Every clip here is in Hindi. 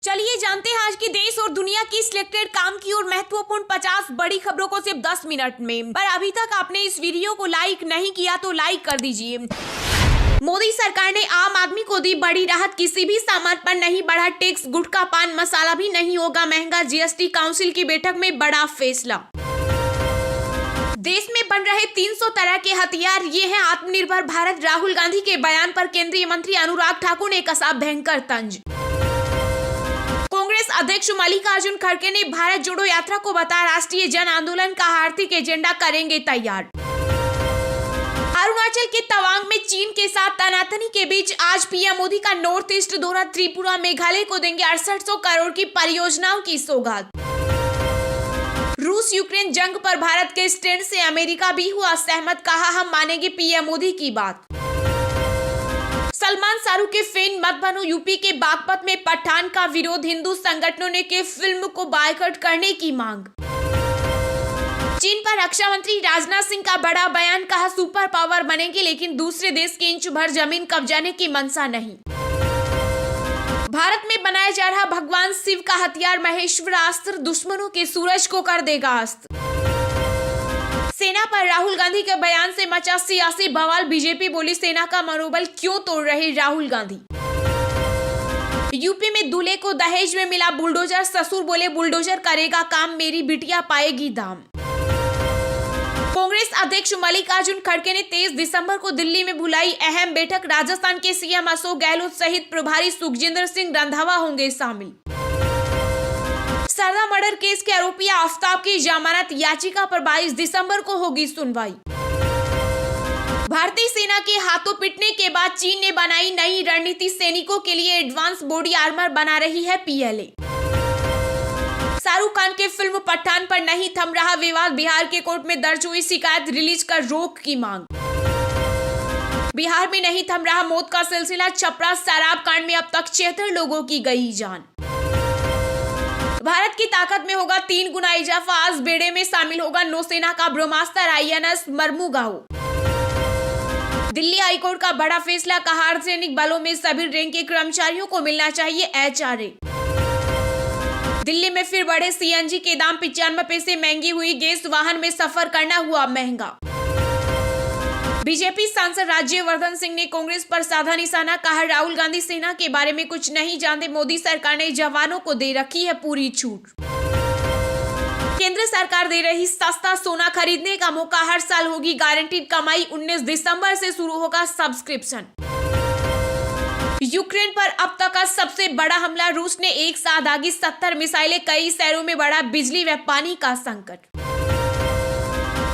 चलिए जानते हैं आज की देश और दुनिया की सिलेक्टेड काम की और महत्वपूर्ण 50 बड़ी खबरों को सिर्फ 10 मिनट में। पर अभी तक आपने इस वीडियो को लाइक नहीं किया तो लाइक कर दीजिए। मोदी सरकार ने आम आदमी को दी बड़ी राहत, किसी भी सामान पर नहीं बढ़ा टैक्स, गुटखा पान मसाला भी नहीं होगा महंगा। जीएसटी काउंसिल की बैठक में बड़ा फैसला। देश में बन रहे 300 तरह के हथियार, ये है आत्मनिर्भर भारत। राहुल गांधी के बयान पर केंद्रीय मंत्री अनुराग ठाकुर ने कसा भयंकर तंज। कांग्रेस अध्यक्ष मल्लिकार्जुन खड़गे ने भारत जोड़ो यात्रा को बताया राष्ट्रीय जन आंदोलन का आर्थिक एजेंडा करेंगे तैयार। अरुणाचल के तवांग में चीन के साथ तनातनी के बीच आज पीएम मोदी का नॉर्थ ईस्ट दौरा। त्रिपुरा मेघालय को देंगे 6800 करोड़ की परियोजनाओं की सौगात। रूस यूक्रेन जंग पर भारत के स्टैंड से अमेरिका भी हुआ सहमत, कहा हम मानेंगे पीएम मोदी की बात। सलमान शाहरुख के फैन मत बनो, यूपी के बागपत में पठान का विरोध, हिंदू संगठनों ने की फिल्म को बायकॉट करने की मांग। चीन पर रक्षा मंत्री राजनाथ सिंह का बड़ा बयान, कहा सुपर पावर बनेंगे लेकिन दूसरे देश के इंच भर जमीन कब्जाने की मंशा नहीं। भारत में बनाया जा रहा भगवान शिव का हथियार महेश्वर अस्त्र दुश्मनों के सूरज को कर देगा अस्त। सेना पर राहुल गांधी के बयान से मचा सियासी बवाल, बीजेपी बोली सेना का मनोबल क्यों तोड़ रहे राहुल गांधी। यूपी में दूल्हे को दहेज में मिला बुलडोजर, ससुर बोले बुलडोजर करेगा काम, मेरी बिटिया पाएगी दाम। कांग्रेस अध्यक्ष मल्लिकार्जुन खड़गे ने 23 दिसंबर को दिल्ली में बुलाई अहम बैठक। राजस्थान के सीएम अशोक गहलोत सहित प्रभारी सुखजिंदर सिंह रंधावा होंगे शामिल। सरदा मर्डर केस के आरोपी आफ्ताब की जमानत याचिका पर 22 दिसंबर को होगी सुनवाई। भारतीय सेना के हाथों पिटने के बाद चीन ने बनाई नई रणनीति, सैनिकों के लिए एडवांस बॉडी आर्मर बना रही है पीएलए। शाहरुख खान के फिल्म पठान पर नहीं थम रहा विवाद, बिहार के कोर्ट में दर्ज हुई शिकायत, रिलीज कर रोक की मांग। बिहार में नहीं थम रहा मौत का सिलसिला, छपरा शराब कांड में अब तक 76 लोगों की गई जान। भारत की ताकत में होगा 3 गुना इजाफा, आज बेड़े में शामिल होगा नौसेना का ब्रह्मास्त्र आईएनएस मर्मुगाओ। दिल्ली हाईकोर्ट का बड़ा फैसला, कहा अर्धसैनिक बलों में सभी रैंक के कर्मचारियों को मिलना चाहिए एचआरए। दिल्ली में फिर बढ़े सीएनजी के दाम, 95 पैसे महंगी हुई गैस, वाहन में सफर करना हुआ महंगा। बीजेपी सांसद राज्यवर्धन सिंह ने कांग्रेस पर साधा निशाना, कहा राहुल गांधी सेना के बारे में कुछ नहीं जानते, मोदी सरकार ने जवानों को दे रखी है पूरी छूट। केंद्र सरकार दे रही सस्ता सोना खरीदने का मौका, हर साल होगी गारंटीड कमाई, 19 दिसंबर से शुरू होगा सब्सक्रिप्शन। यूक्रेन पर अब तक का सबसे बड़ा हमला, रूस ने एक साथ दागी 70 मिसाइलें, कई शहरों में बढ़ा बिजली व पानी का संकट।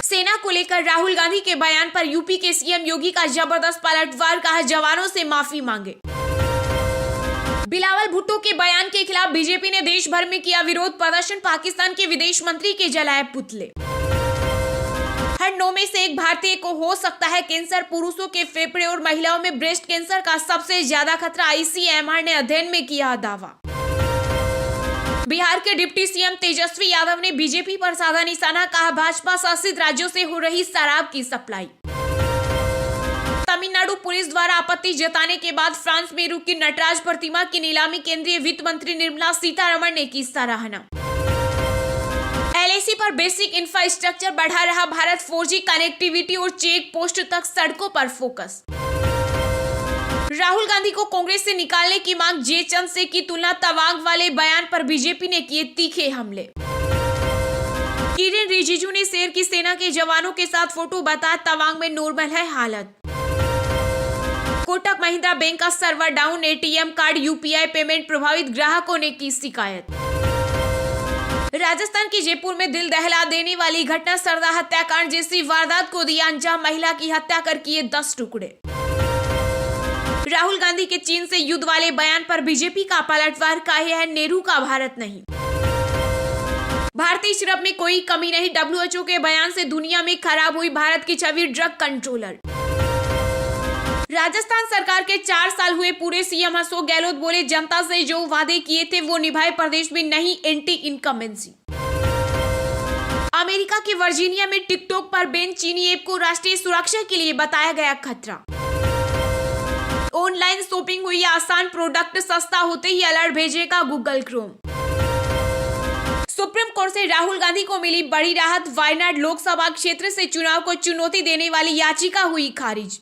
सेना को लेकर राहुल गांधी के बयान पर यूपी के सीएम योगी का जबरदस्त पलटवार, कहा जवानों से माफी मांगे। बिलावल भुट्टो के बयान के खिलाफ बीजेपी ने देश भर में किया विरोध प्रदर्शन, पाकिस्तान के विदेश मंत्री के जलाए पुतले। हर 9 में से एक भारतीय को हो सकता है कैंसर, पुरुषों के फेफड़े और महिलाओं में ब्रेस्ट कैंसर का सबसे ज्यादा खतरा, आईसीएमआर ने अध्ययन में किया दावा। बिहार के डिप्टी सीएम तेजस्वी यादव ने बीजेपी पर साधा निशाना, कहा भाजपा शासित राज्यों से हो रही शराब की सप्लाई। तमिलनाडु पुलिस द्वारा आपत्ति जताने के बाद फ्रांस में रुकी नटराज प्रतिमा की नीलामी, केंद्रीय वित्त मंत्री निर्मला सीतारमण ने की सराहना। एलआईसी पर बेसिक इंफ्रास्ट्रक्चर बढ़ा रहा भारत, 4G कनेक्टिविटी और चेक पोस्ट तक सड़कों पर फोकस। राहुल गांधी को कांग्रेस से निकालने की मांग, जे चंद से की तुलना, तवांग वाले बयान पर बीजेपी ने किए तीखे हमले। किरेन रिजिजू ने शेर की सेना के जवानों के साथ फोटो, बताया तवांग में नॉर्मल है हालत। कोटक महिंद्रा बैंक का server down, ATM card UPI payment प्रभावित, ग्राहकों ने की शिकायत। राजस्थान के जयपुर में दिल दहला देने वाली घटना, सरदा हत्याकांड जैसी वारदात को दिया अंजाम, महिला की हत्या कर किए 10 टुकड़े। राहुल गांधी के चीन से युद्ध वाले बयान पर बीजेपी का पलटवार, कहे है नेहरू का भारत नहीं। भारतीय शराब में कोई कमी नहीं, डब्ल्यूएचओ के बयान से दुनिया में खराब हुई भारत की छवि, ड्रग कंट्रोलर। राजस्थान सरकार के 4 साल हुए पूरे, सीएम अशोक गहलोत बोले जनता से जो वादे किए थे वो निभाए, प्रदेश में नहीं एंटी इनकम्बेंसी। अमेरिका के वर्जीनिया में टिकटॉक पर बैन, चीनी ऐप को राष्ट्रीय सुरक्षा के लिए बताया गया खतरा। ऑनलाइन शॉपिंग हुई आसान, प्रोडक्ट सस्ता होते ही अलर्ट भेजेगा गूगल क्रोम। सुप्रीम कोर्ट से राहुल गांधी को मिली बड़ी राहत, वायनाड लोकसभा क्षेत्र से चुनाव को चुनौती देने वाली याचिका हुई खारिज।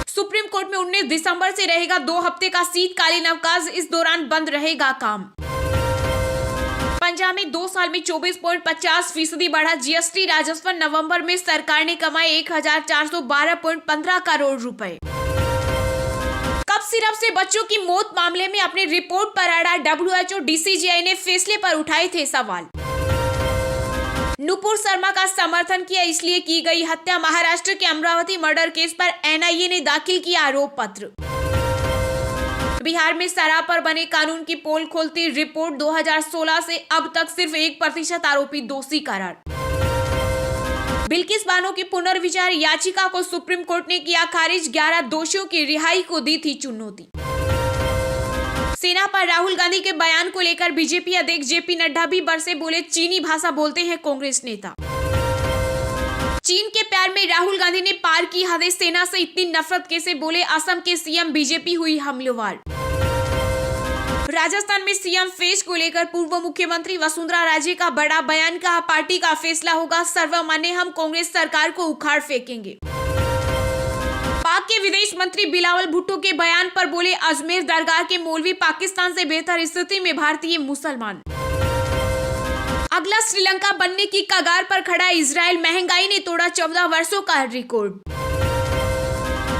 सुप्रीम कोर्ट में 19 दिसंबर से रहेगा 2 हफ्ते का शीतकालीन अवकाश, इस दौरान बंद रहेगा काम। पंजाब में 2 साल में 24.50% बढ़ा जीएसटी राजस्व, नवंबर में सरकार ने कमाए 1412.15 करोड़ रुपए। कफ सिरप से बच्चों की मौत मामले में अपनी रिपोर्ट पर अड़ा WHO, DCGI ने फैसले पर उठाए थे सवाल। नुपुर शर्मा का समर्थन किया इसलिए की गई हत्या, महाराष्ट्र के अमरावती मर्डर केस पर NIA ने दाखिल किया आरोप पत्र। बिहार में शराब पर बने कानून की पोल खोलती रिपोर्ट, 2016 से अब तक सिर्फ 1% आरोपी दोषी करार। बिल्किस बानो की पुनर्विचार याचिका को सुप्रीम कोर्ट ने किया खारिज, 11 दोषियों की रिहाई को दी थी चुनौती। सेना पर राहुल गांधी के बयान को लेकर बीजेपी अध्यक्ष JP नड्डा भी बरसे, बोले चीनी भाषा बोलते हैं कांग्रेस नेता। चीन के प्यार में राहुल गांधी ने पार की हदें, सेना से इतनी नफरत कैसे, बोले असम के CM बीजेपी हुई हमलावर। राजस्थान में CM फेज को लेकर पूर्व मुख्यमंत्री वसुंधरा राजे का बड़ा बयान, कहा पार्टी का फैसला होगा सर्वमान्य, हम कांग्रेस सरकार को उखाड़ फेंकेंगे। पाक के विदेश मंत्री बिलावल भुट्टो के बयान पर बोले अजमेर दरगाह के मौलवी पाकिस्तान से बेहतर स्थिति में भारतीय मुसलमान। अगला श्रीलंका बनने की कगार पर खड़ा इजराइल, महंगाई ने तोड़ा 14 वर्षों का रिकॉर्ड।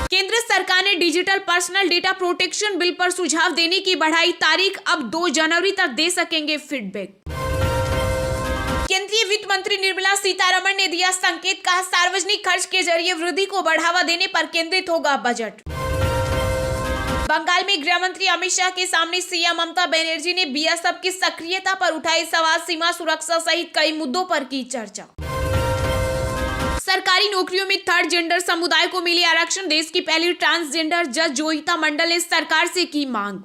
केंद्र सरकार ने digital personal data protection bill पर सुझाव देने की बढ़ाई तारीख, अब 2 जनवरी तक दे सकेंगे फीडबैक। केंद्रीय वित्त मंत्री निर्मला सीतारमण ने दिया संकेत, कहा सार्वजनिक खर्च के जरिए वृद्धि को बढ़ावा देने पर केंद्रित होगा बजट। बंगाल में गृह मंत्री अमित शाह के सामने CM ममता बनर्जी ने BSF की सक्रियता पर उठाई सवाल, सीमा सुरक्षा सहित कई मुद्दों पर की चर्चा। सरकारी नौकरियों में थर्ड जेंडर समुदाय को मिली आरक्षण, देश की पहली ट्रांसजेंडर जज जोईता मंडल ने सरकार से की मांग।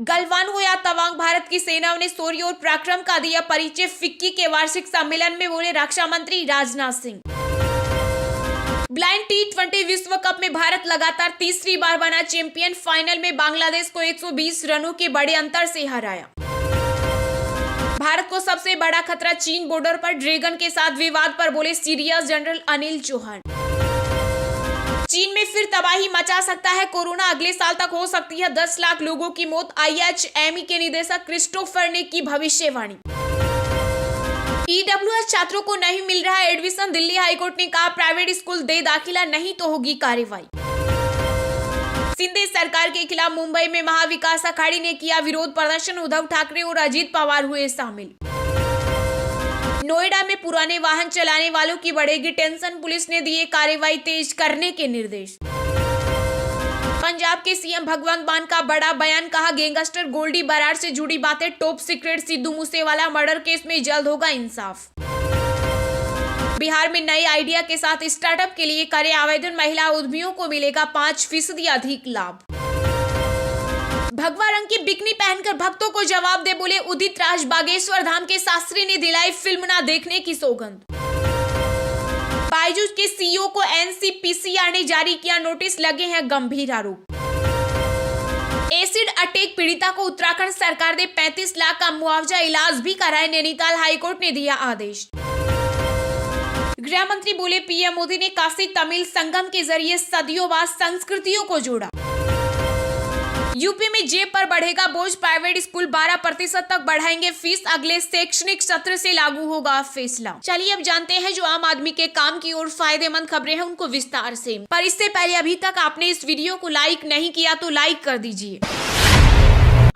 गलवान हो या तवांग, भारत की सेनाओं ने शौर्य और पराक्रम का दिया परिचय, फिक्की के वार्षिक सम्मेलन में बोले रक्षा मंत्री राजनाथ सिंह। ब्लाइंड T20 विश्व कप में भारत लगातार तीसरी बार बना चैंपियन, फाइनल में बांग्लादेश को 120 रनों के बड़े अंतर से हराया। भारत को सबसे बड़ा खतरा चीन, बॉर्डर पर ड्रैगन के साथ विवाद पर बोले सीरियस जनरल अनिल चौहान। चीन में फिर तबाही मचा सकता है कोरोना, अगले साल तक हो सकती है 10 लाख लोगों की मौत, IHME के निदेशक क्रिस्टोफर ने की भविष्यवाणी। EWS छात्रों को नहीं मिल रहा एडमिशन, दिल्ली हाईकोर्ट ने कहा प्राइवेट स्कूल दे दाखिला, नहीं तो होगी कार्रवाई। शिंदे सरकार के खिलाफ मुंबई में महाविकास अघाड़ी ने किया विरोध प्रदर्शन, उद्धव ठाकरे और अजीत पवार हुए शामिल। नोएडा में पुराने वाहन चलाने वालों की बढ़ेगी टेंशन, पुलिस ने दिए कार्रवाई तेज करने के निर्देश। पंजाब के CM भगवंत मान का बड़ा बयान, कहा गैंगस्टर गोल्डी बराड़ से जुड़ी बातें top secret, Sidhu Moosewala murder case में जल्द होगा इंसाफ। बिहार में नए आइडिया के साथ स्टार्टअप के लिए करे आवेदन, महिला उद्यमियों को मिलेगा 5% अधिक लाभ। भगवा रंग की बिकनी पहनकर भक्तों को जवाब दे बोले उदित राज, बागेश्वर धाम के शास्त्री ने दिलाई फिल्म ना देखने की सौगंध। बायजूस के CEO को NCPCR ने जारी किया नोटिस, लगे हैं गंभीर आरोप। एसिड अटैक पीड़िता को उत्तराखंड सरकार दे 35 लाख का मुआवजा, इलाज भी कराए, नैनीताल हाईकोर्ट ने दिया आदेश। गृह मंत्री बोले PM मोदी ने काशी तमिल संगम के जरिए सदियों बाद संस्कृतियों को जोड़ा। यूपी में जेब पर बढ़ेगा बोझ, प्राइवेट स्कूल 12% तक बढ़ाएंगे फीस, अगले शैक्षणिक सत्र से लागू होगा फैसला। चलिए अब जानते हैं जो आम आदमी के काम की और फायदेमंद खबरें हैं उनको विस्तार से। पर इससे पहले अभी तक आपने इस वीडियो को लाइक नहीं किया तो लाइक कर दीजिए।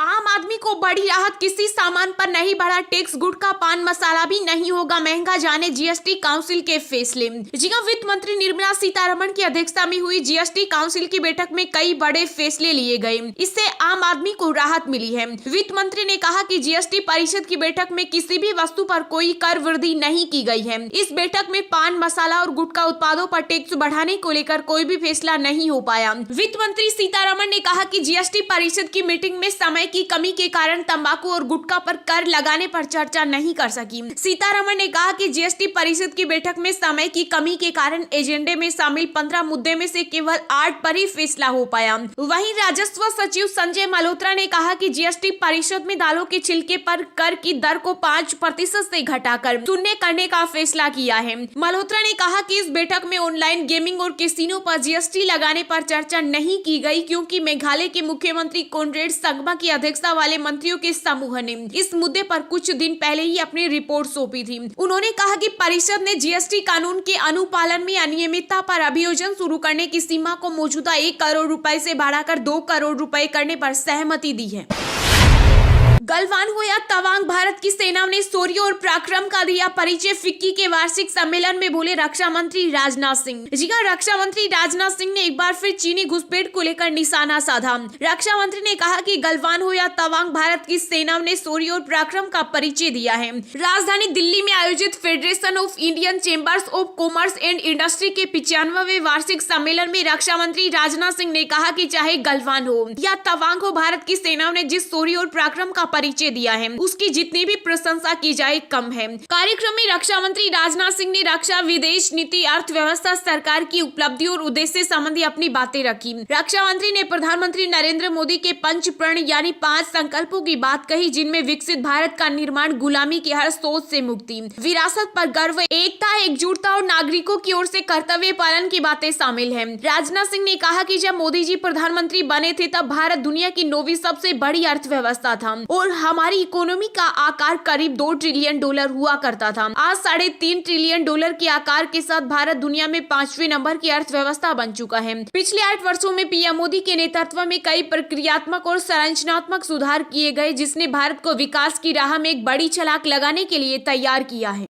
आम आदमी को बड़ी राहत, किसी सामान पर नहीं बढ़ा टैक्स, गुटखा पान मसाला भी नहीं होगा महंगा, जाने GST काउंसिल के फैसले। जी हां, वित्त मंत्री निर्मला सीतारमण की अध्यक्षता में हुई GST काउंसिल की बैठक में कई बड़े फैसले लिए गए। इससे आम आदमी को राहत मिली है। वित्त मंत्री ने कहा कि जीएसटी परिषद की बैठक में किसी भी वस्तु पर कोई कर वृद्धि नहीं की गई है। इस बैठक में पान मसाला और गुटखा उत्पादों पर टैक्स बढ़ाने को लेकर कोई भी फैसला नहीं हो पाया। वित्त मंत्री सीतारमण ने कहा कि जीएसटी परिषद की मीटिंग में समय की कमी के कारण तंबाकू और गुटखा पर कर लगाने पर चर्चा नहीं कर सकी। सीतारमण ने कहा कि जीएसटी परिषद की बैठक में समय की कमी के कारण एजेंडे में शामिल 15 मुद्दे में से केवल 8 पर ही फैसला हो पाया। वहीं राजस्व सचिव संजय मल्होत्रा ने कहा कि जीएसटी परिषद में दालों के छिलके पर कर की दर को 5% से घटाकर शून्य करने का फैसला किया है। मल्होत्रा ने कहा कि इस बैठक में ऑनलाइन गेमिंग और कैसीनो पर जीएसटी लगाने पर चर्चा नहीं की गई, क्योंकि मेघालय के मुख्यमंत्री कॉनरेड संगमा की अध्यक्षता वाले मंत्रियों के समूह ने इस मुद्दे पर कुछ दिन पहले ही अपनी रिपोर्ट सौंपी थी। उन्होंने कहा कि परिषद ने जीएसटी कानून के अनुपालन में अनियमितता पर अभियोजन शुरू करने की सीमा को मौजूदा 1 करोड़ रुपए से बढ़ाकर 2 करोड़ रुपए करने पर सहमति दी है। गलवान हो या तवांग, भारत की सेना ने शौर्य और पराक्रम का दिया परिचय। फिक्की के वार्षिक सम्मेलन में बोले रक्षा मंत्री राजनाथ सिंह। जी हां, रक्षा मंत्री राजनाथ सिंह ने एक बार फिर चीनी घुसपैठ को लेकर निशाना साधा। रक्षा मंत्री ने कहा कि गलवान हो या तवांग, भारत की सेना ने शौर्य और पराक्रम का परिचय दिया है। राजधानी दिल्ली में आयोजित federation of Indian chambers of commerce and industry के 95वें वार्षिक सम्मेलन में रक्षा मंत्री राजनाथ सिंह ने कहा कि चाहे गलवान हो या तवांग हो, भारत की सेना ने जिस शौर्य और पराक्रम का परिचय दिया है उसकी जितनी भी प्रशंसा की जाए कम है। कार्यक्रम में रक्षा मंत्री राजनाथ सिंह ने रक्षा, विदेश नीति, अर्थव्यवस्था, सरकार की उपलब्धियों और उद्देश्य संबंधी अपनी बातें रखी। रक्षा मंत्री ने प्रधानमंत्री नरेंद्र मोदी के पंचप्रण यानी 5 संकल्पों की बात कही, जिनमें विकसित भारत का निर्माण, गुलामी की हर सोच से मुक्ति, विरासत पर गर्व, एकता, एकजुटता और नागरिकों की ओर से कर्तव्य पालन की बातें शामिल है। राजनाथ सिंह ने कहा कि जब मोदी जी प्रधानमंत्री बने थे तब भारत दुनिया की 9वीं सबसे बड़ी अर्थव्यवस्था था और हमारी इकोनॉमी का आकार करीब $2 ट्रिलियन हुआ करता था। आज $3.5 ट्रिलियन के आकार के साथ भारत दुनिया में 5वें नंबर की अर्थव्यवस्था बन चुका है। पिछले 8 वर्षों में पीएम मोदी के नेतृत्व में कई प्रक्रियात्मक और संरचनात्मक सुधार किए गए, जिसने भारत को विकास की राह में एक बड़ी छलांग लगाने के लिए तैयार किया है।